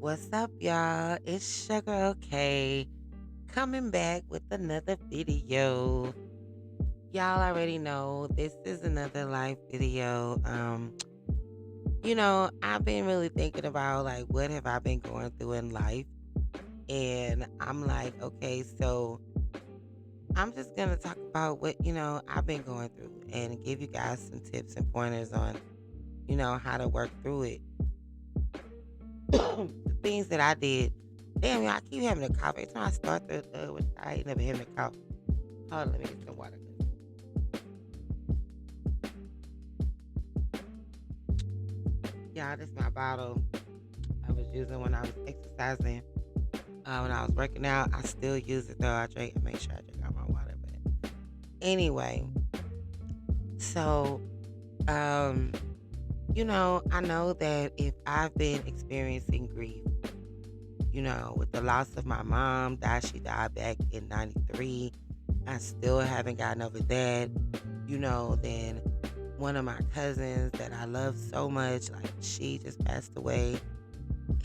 What's up, y'all? It's your girl K coming back with another video. Y'all already know this is another live video. I've been really thinking about like what have I been going through in life, and I'm like, okay, so I'm just gonna talk about what I've been going through and give you guys some tips and pointers on how to work through it. The things that I did. Damn, y'all, I keep having a cough. Every time I start I end up having a cough. Hold on, let me get some water. Y'all, this is my bottle I was using when I was exercising. When I was working out, I still use it though. I make sure I drink out my water. But anyway, so um, I know that if I've been experiencing grief, with the loss of my mom, she died back in '93. I still haven't gotten over that. Then one of my cousins that I love so much, like she just passed away,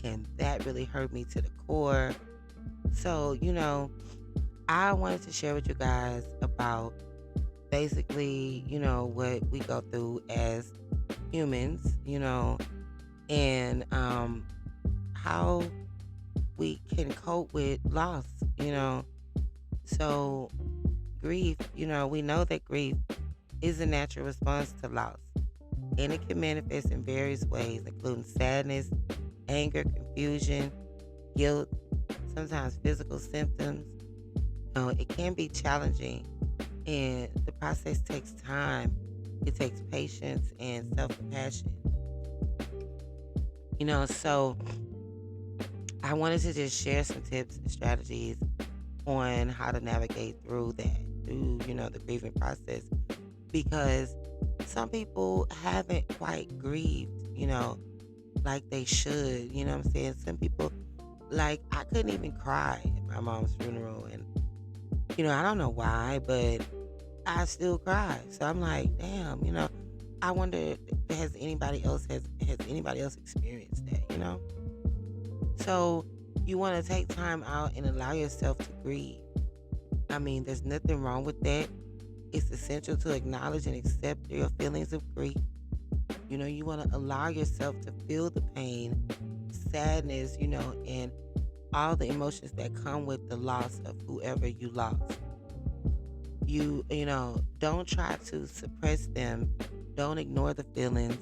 and that really hurt me to the core. So, I wanted to share with you guys about basically, what we go through as humans, and how we can cope with loss, So, grief, we know that grief is a natural response to loss, and it can manifest in various ways, including sadness, anger, confusion, guilt, sometimes physical symptoms. It can be challenging, and the process takes time. It takes patience and self compassion. So I wanted to just share some tips and strategies on how to navigate through the grieving process, because some people haven't quite grieved, like they should. You know what I'm saying? Some people, like, I couldn't even cry at my mom's funeral. And, I don't know why, but I still cry. So I'm like, damn, I wonder has anybody else experienced that? So you want to take time out and allow yourself to grieve. I mean, there's nothing wrong with that. It's essential to acknowledge and accept your feelings of grief. You want to allow yourself to feel the pain, sadness, and all the emotions that come with the loss of whoever you lost. Don't try to suppress them. Don't ignore the feelings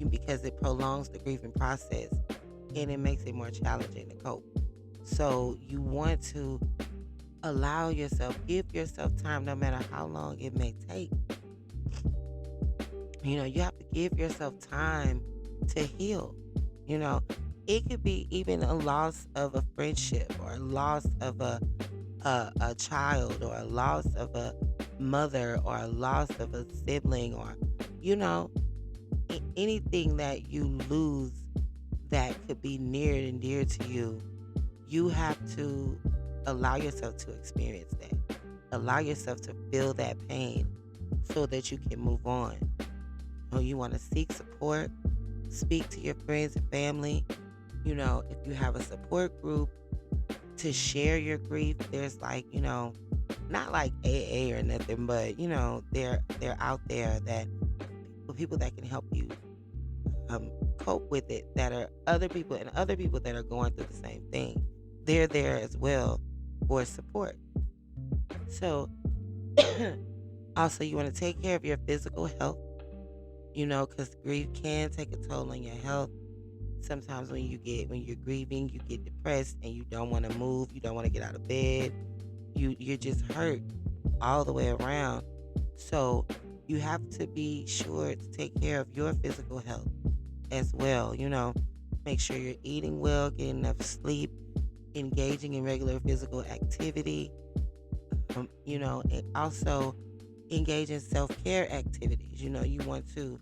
because it prolongs the grieving process and it makes it more challenging to cope. So you want to give yourself time no matter how long it may take. You have to give yourself time to heal. You know, it could be even a loss of a friendship or a loss of a child or a loss of a mother or a loss of a sibling or, you know, anything that you lose that could be near and dear to you. You have to allow yourself to experience that. Allow yourself to feel that pain so that you can move on. You want to seek support, speak to your friends and family. If you have a support group to share your grief, there's not like AA or nothing, but they're out there that people that can help you cope with it, that are other people and other people that are going through the same thing. They're there as well for support. So also you want to take care of your physical health, because grief can take a toll on your health. Sometimes when you're grieving, you get depressed and you don't want to move, you don't want to get out of bed. You're just hurt all the way around. So you have to be sure to take care of your physical health as well. Make sure you're eating well, getting enough sleep, engaging in regular physical activity. And also engage in self-care activities. You want to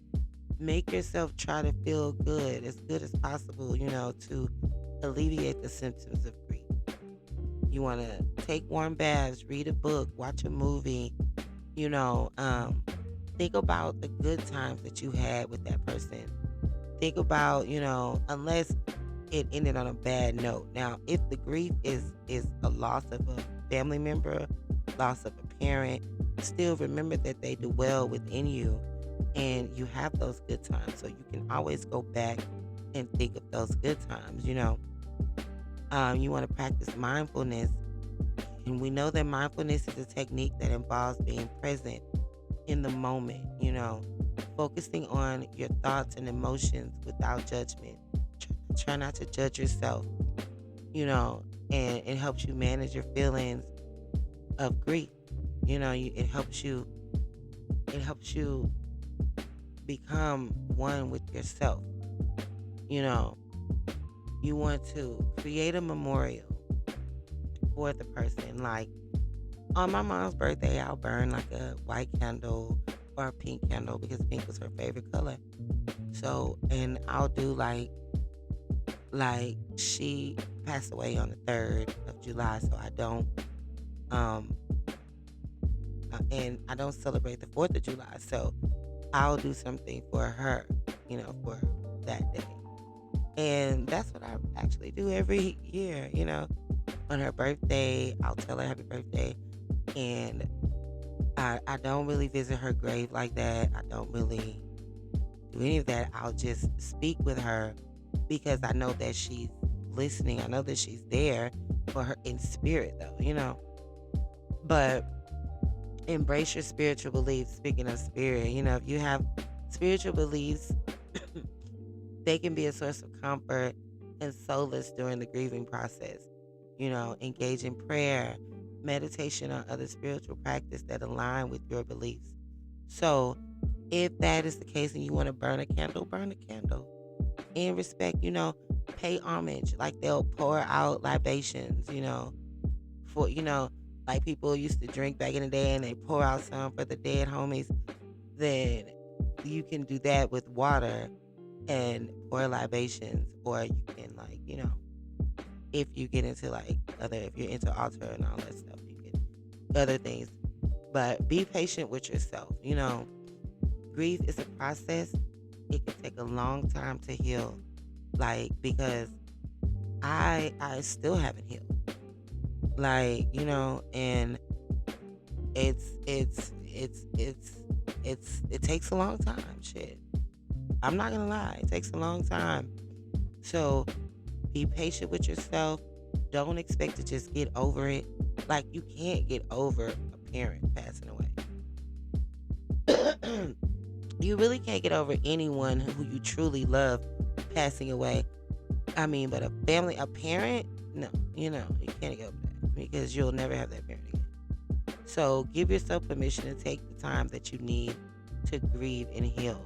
make yourself try to feel good as possible, to alleviate the symptoms of grief. You want to take warm baths, read a book, watch a movie, think about the good times that you had with that person. Think about, unless it ended on a bad note. Now, if the grief is a loss of a family member, loss of a parent, still remember that they dwell within you and you have those good times. So you can always go back and think of those good times. You want to practice mindfulness. And we know that mindfulness is a technique that involves being present in the moment, focusing on your thoughts and emotions without judgment. Try not to judge yourself, and it helps you manage your feelings of grief. It helps you become one with yourself. You know, you want to create a memorial for the person. Like on my mom's birthday, I'll burn like a white candle or a pink candle because pink was her favorite color. So, and I'll do like she passed away on the 3rd of July, so I don't um and I don't celebrate the 4th of July. So I'll do something for her, for that day. And that's what I actually do every year. On her birthday, I'll tell her happy birthday. And I don't really visit her grave like that. I don't really do any of that. I'll just speak with her because I know that she's listening. I know that she's there for her in spirit, though. But embrace your spiritual beliefs. Speaking of spirit, if you have spiritual beliefs, they can be a source of comfort and solace during the grieving process. Engage in prayer, meditation, or other spiritual practice that align with your beliefs. So, if that is the case and you want to burn a candle, burn a candle. In respect, pay homage. Like they'll pour out libations, like people used to drink back in the day and they pour out some for the dead homies. Then you can do that with water and pour libations, or you can if you get into if you're into altar and all that stuff, you can other things. But be patient with yourself. Grief is a process. It can take a long time to heal. Because I still haven't healed. And it takes a long time. Shit. I'm not gonna lie, it takes a long time. So be patient with yourself. Don't expect to just get over it. Like you can't get over a parent passing away. You really can't get over anyone who you truly love passing away. I mean, but a parent, no, you can't get over that because you'll never have that parent again. So give yourself permission to take the time that you need to grieve and heal.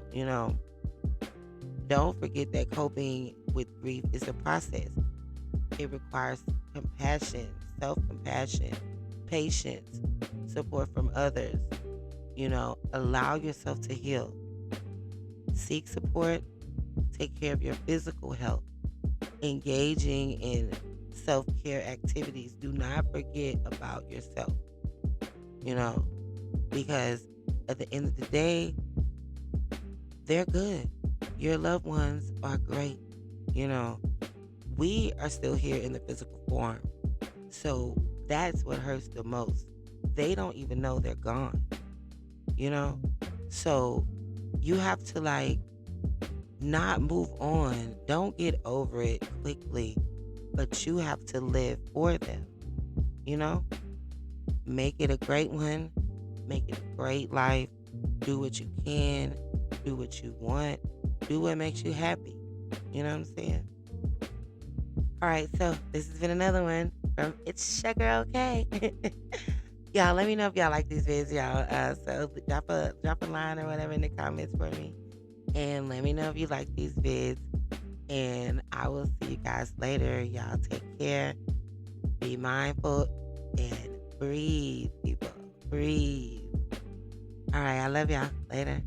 Don't forget that coping with grief is a process. It requires compassion, self-compassion, patience, support from others. Allow yourself to heal. Seek support. Take care of your physical health. Engaging in self-care activities. Do not forget about yourself. Because at the end of the day, they're good. Your loved ones are great. We are still here in the physical form. So that's what hurts the most. They don't even know they're gone. So you have to not move on. Don't get over it quickly, but you have to live for them. Make it a great one. Make it a great life. Do what you can. Do what you want. Do what makes you happy. You know what I'm saying? All right, so this has been another one from It's Sugar Okay. Y'all, let me know if y'all like these vids, y'all. So drop a line or whatever in the comments for me, and let me know if you like these vids. And I will see you guys later. Y'all take care. Be mindful and breathe, people. Breathe. All right, I love y'all. Later.